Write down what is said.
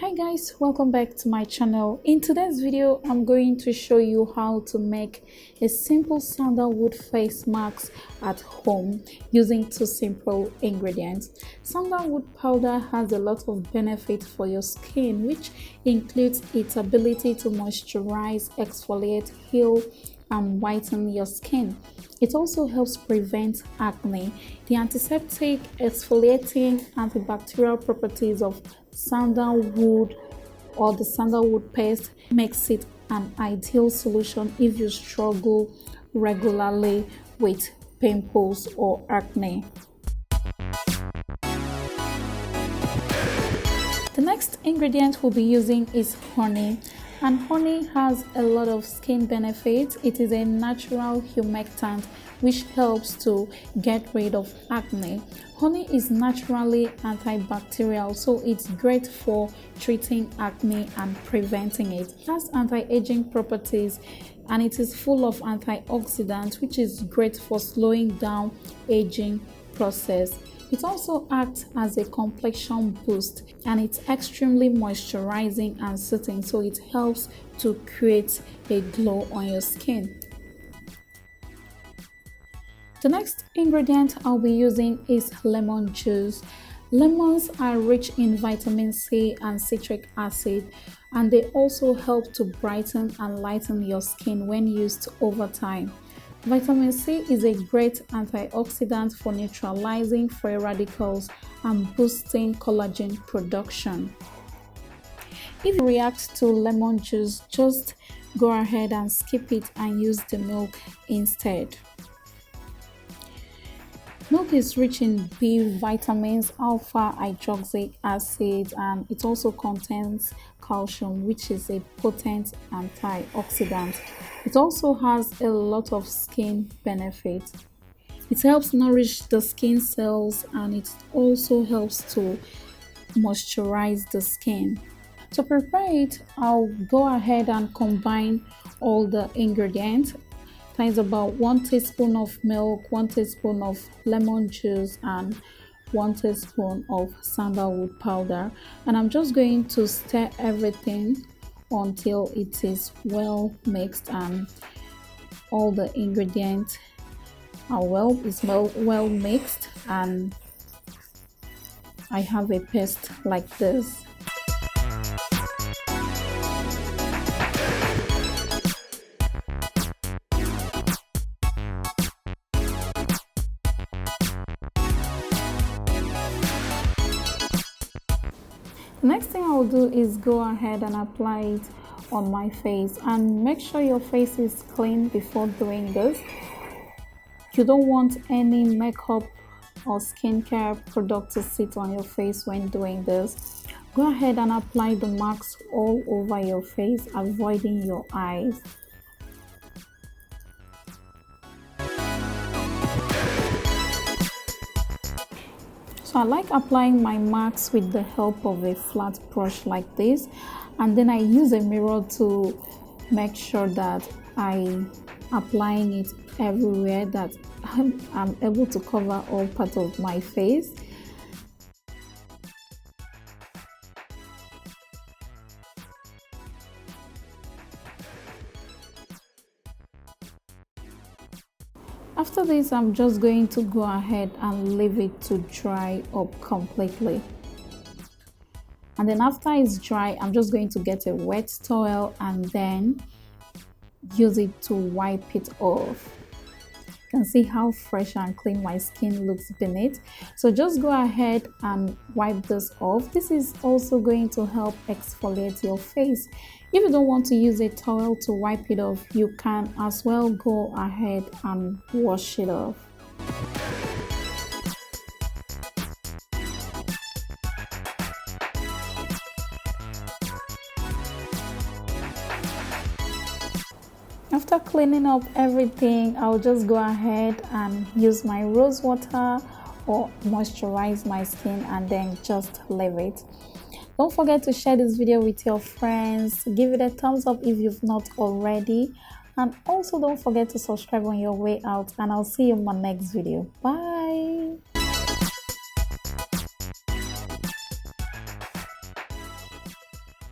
Hi guys, welcome back to my channel. In today's video I'm going to show you how to make a simple sandalwood face mask at home using two simple ingredients. Sandalwood powder has a lot of benefits for your skin, which includes its ability to moisturize, exfoliate, heal and whiten your skin. It also helps prevent acne. The antiseptic, exfoliating, antibacterial properties of sandalwood or the sandalwood paste makes it an ideal solution if you struggle regularly with pimples or acne. The next ingredient we'll be using is honey, and honey has a lot of skin benefits. It is a natural humectant which helps to get rid of acne. Honey is naturally antibacterial, so it's great for treating acne and preventing it. It has anti-aging properties and it is full of antioxidants, which is great for slowing down aging process. It also acts as a complexion boost and it's extremely moisturizing and soothing, so it helps to create a glow on your skin. The next ingredient I'll be using is lemon juice. Lemons are rich in vitamin C and citric acid, and they also help to brighten and lighten your skin when used over time. Vitamin C is a great antioxidant for neutralizing free radicals and boosting collagen production. If you react to lemon juice, just go ahead and skip it and use the milk instead. Milk is rich in B vitamins, alpha hydroxy acid, and it also contains calcium, which is a potent antioxidant. It also has a lot of skin benefits. It helps nourish the skin cells and it also helps to moisturize the skin. To prepare it, I'll go ahead and combine all the ingredients. That is about 1 teaspoon of milk, 1 teaspoon of lemon juice, and 1 teaspoon of sandalwood powder. And I'm just going to stir everything until it is well mixed and all the ingredients are well mixed and I have a paste like this. The next thing I will do is go ahead and apply it on my face, and make sure your face is clean before doing this. You don't want any makeup or skincare product to sit on your face when doing this. Go ahead and apply the mask all over your face, avoiding your eyes. So I like applying my mask with the help of a flat brush like this, and then I use a mirror to make sure that I'm applying it everywhere, that I'm able to cover all parts of my face. After this, I'm just going to go ahead and leave it to dry up completely. And then after it's dry, I'm just going to get a wet towel and then use it to wipe it off. You can see how fresh and clean my skin looks beneath. So just go ahead and wipe this off. This is also going to help exfoliate your face. If you don't want to use a towel to wipe it off, you can as well go ahead and wash it off. After cleaning up everything, I'll just go ahead and use my rose water or moisturize my skin and then just leave it. Don't forget to share this video with your friends, give it a thumbs up if you've not already, and also don't forget to subscribe on your way out, and I'll see you in my next video. Bye.